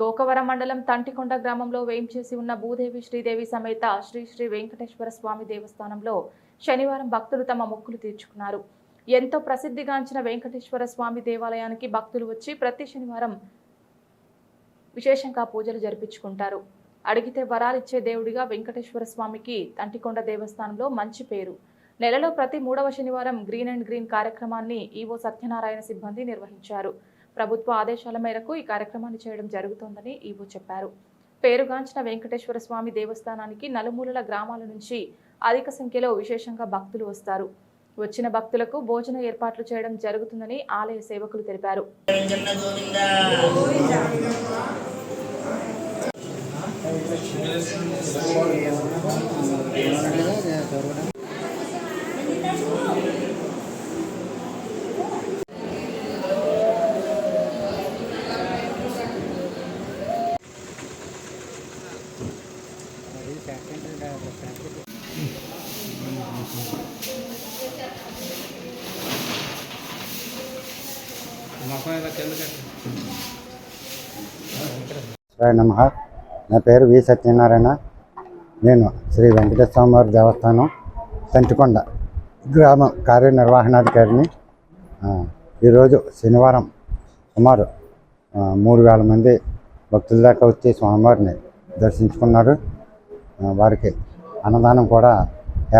గోకవరం మండలం తంటికొండ గ్రామంలో వేంచేసి ఉన్న భూదేవి శ్రీదేవి సమేత శ్రీ శ్రీ వెంకటేశ్వర స్వామి దేవస్థానంలో శనివారం భక్తులు తమ మొక్కులు తీర్చుకున్నారు. ఎంతో ప్రసిద్ధిగాంచిన వెంకటేశ్వర స్వామి దేవాలయానికి భక్తులు వచ్చి ప్రతి శనివారం విశేషంగా పూజలు జరిపించుకుంటారు. అడిగితే వరాలిచ్చే దేవుడిగా వెంకటేశ్వర స్వామికి తంటికొండ దేవస్థానంలో మంచి పేరు. నెలలో ప్రతి 3వ శనివారం గ్రీన్ అండ్ గ్రీన్ కార్యక్రమాన్ని ఈవో సత్యనారాయణ సిబ్బంది నిర్వహించారు. ప్రభుత్వ ఆదేశాల మేరకు ఈ కార్యక్రమాన్ని చేయడం జరుగుతోందని ఈవో చెప్పారు. పేరుగాంచిన వెంకటేశ్వర స్వామి దేవస్థానానికి నలుమూలల గ్రామాల నుంచి అధిక సంఖ్యలో విశేషంగా భక్తులు వస్తారు. వచ్చిన భక్తులకు భోజన ఏర్పాట్లు చేయడం జరుగుతుందని ఆలయ సేవకులు తెలిపారు. నమః. నా పేరు వి సత్యనారాయణ. నేను శ్రీ వెంకటేశ్వర స్వామి దేవస్థానం తంటికొండ గ్రామం కార్యనిర్వహణాధికారిని. ఈరోజు శనివారం సుమారు 3000 మంది భక్తుల దాకా వచ్చి స్వామివారిని దర్శించుకున్నారు. వారికి అన్నదానం కూడా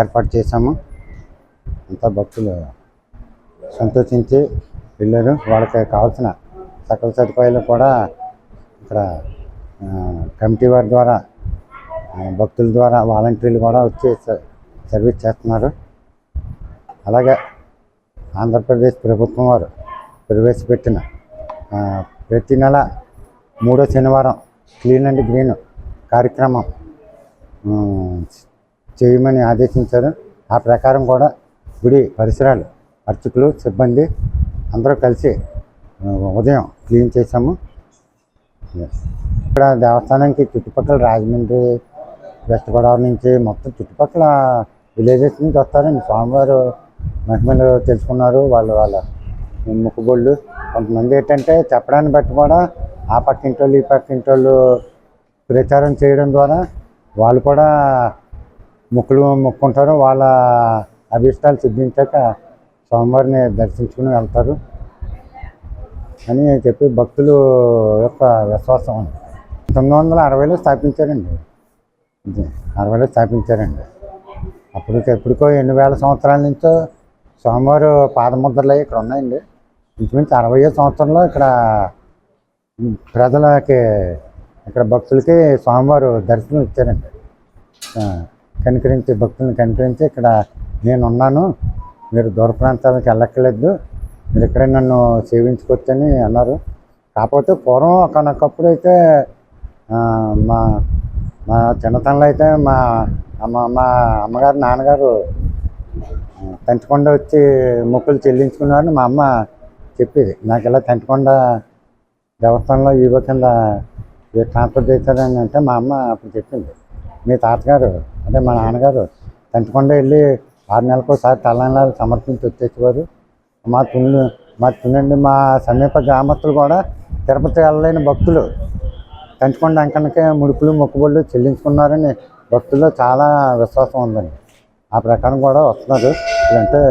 ఏర్పాటు చేశాము. అంతా భక్తులు సంతోషించి వెళ్ళారు. వాళ్ళకి కావాల్సిన సకల సదుపాయాలు కూడా ఇక్కడ కమిటీ వారి ద్వారా, భక్తుల ద్వారా, వాలంటీర్లు కూడా వచ్చి సర్వీస్ చేస్తున్నారు. అలాగే ఆంధ్రప్రదేశ్ ప్రభుత్వం వారు ప్రవేశపెట్టిన ప్రతి నెల 3వ శనివారం క్లీన్ అండ్ గ్రీన్ కార్యక్రమం చేయమని ఆదేశించారు. ఆ ప్రకారం కూడా గుడి పరిసరాలు అర్చకులు, సిబ్బంది అందరూ కలిసి ఉదయం క్లీన్ చేశాము. ఇక్కడ దేవస్థానానికి చుట్టుపక్కల రాజమండ్రి, వెస్ట్ గోదావరి నుంచి మొత్తం చుట్టుపక్కల విలేజెస్ నుంచి వస్తారండి. స్వామివారు మహిమలు తెలుసుకున్నారు. వాళ్ళ మొక్కుబళ్ళు కొంతమంది ఏంటంటే చెప్పడాన్ని బట్టి కూడా ఆ పక్కింటి వాళ్ళు, ఈ పక్కింటి వాళ్ళు ప్రచారం చేయడం ద్వారా వాళ్ళు కూడా మొక్కుంటారు. వాళ్ళ అభిష్టాలు సిద్ధించాక స్వామివారిని దర్శించుకుని వెళ్తారు అని చెప్పి భక్తులు యొక్క విశ్వాసం. 1960లో స్థాపించారండి. 60లో స్థాపించారండి. ఎప్పటికో ఎన్ని వేల సంవత్సరాల నుంచో స్వామివారు పాదముద్రలు ఇక్కడ ఉన్నాయండి. ఇంచుమించు 60వ సంవత్సరంలో ఇక్కడ ప్రజలకి, ఇక్కడ భక్తులకి స్వామివారు దర్శనం ఇచ్చారండి. భక్తులను కనికరించి ఇక్కడ నేనున్నాను, మీరు దూర ప్రాంతాలకు వెళ్ళక్కర్లేదు, మీరు ఇక్కడే నన్ను సేవించుకోవచ్చని అన్నారు. కాకపోతే పూర్వం ఒకనొకప్పుడు అయితే మా చిన్నతనంలో అయితే మా అమ్మగారు, నాన్నగారు తంటికొండ వచ్చి మొక్కులు చెల్లించుకున్నారని మా అమ్మ చెప్పేది. నాకు ఇలా తంటికొండ దేవస్థానంలో ఈవో కింద ట్రాన్స్ఫర్ చేశారని అంటే మా అమ్మ అప్పుడు చెప్పింది, మీ తాతగారు అంటే మా నాన్నగారు తంటికొండ వెళ్ళి 6 నెలలకు ఒకసారి తలనాలు సమర్పించి వచ్చేసేవారు. మా తునండి మా సమీప గ్రామస్తులు కూడా తిరుపతి వెళ్ళలేని భక్తులు తంటికొండ అంకణకే ముడుపులు, మొక్కుబళ్ళు చెల్లించుకున్నారని భక్తుల్లో చాలా విశ్వాసం ఉందండి. ఆ ప్రకారం కూడా వస్తున్నారు. అంటే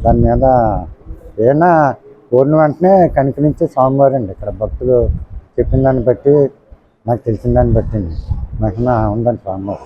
దాని మీద ఏమైనా కోరిన వెంటనే కనికరించే స్వామివారు అండి. ఇక్కడ భక్తులు చెప్పిన దాన్ని బట్టి, నాకు తెలిసిన దాన్ని బట్టి మహిమ ఉందండి స్వామివారు.